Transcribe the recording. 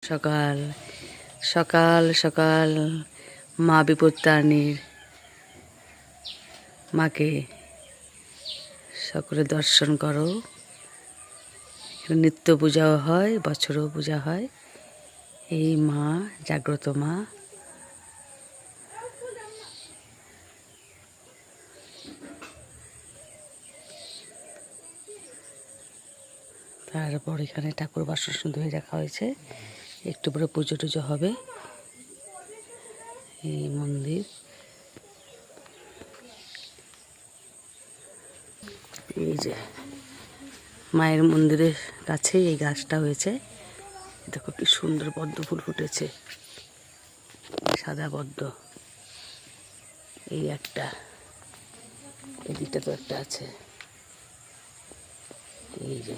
সকাল সকাল সকাল মা বিপত্তারিণীর মাকে সকলে দর্শন করো। নিত্য পূজাও হয়, বছরও পূজা হয়। এই মা জাগ্রত মা। তারপর এখানে ঠাকুর বাসন ধুয়ে রাখা হয়েছে, একটু পরে পুজো টুজো হবে। এই মন্দির, এই যে মায়ের মন্দিরের কাছে এই গাছটা হয়েছে। দেখো কি সুন্দর পদ্ম ফুল ফুটেছে, সাদা পদ্ম। এই একটা, এদিকটা তো একটা আছে। এই যে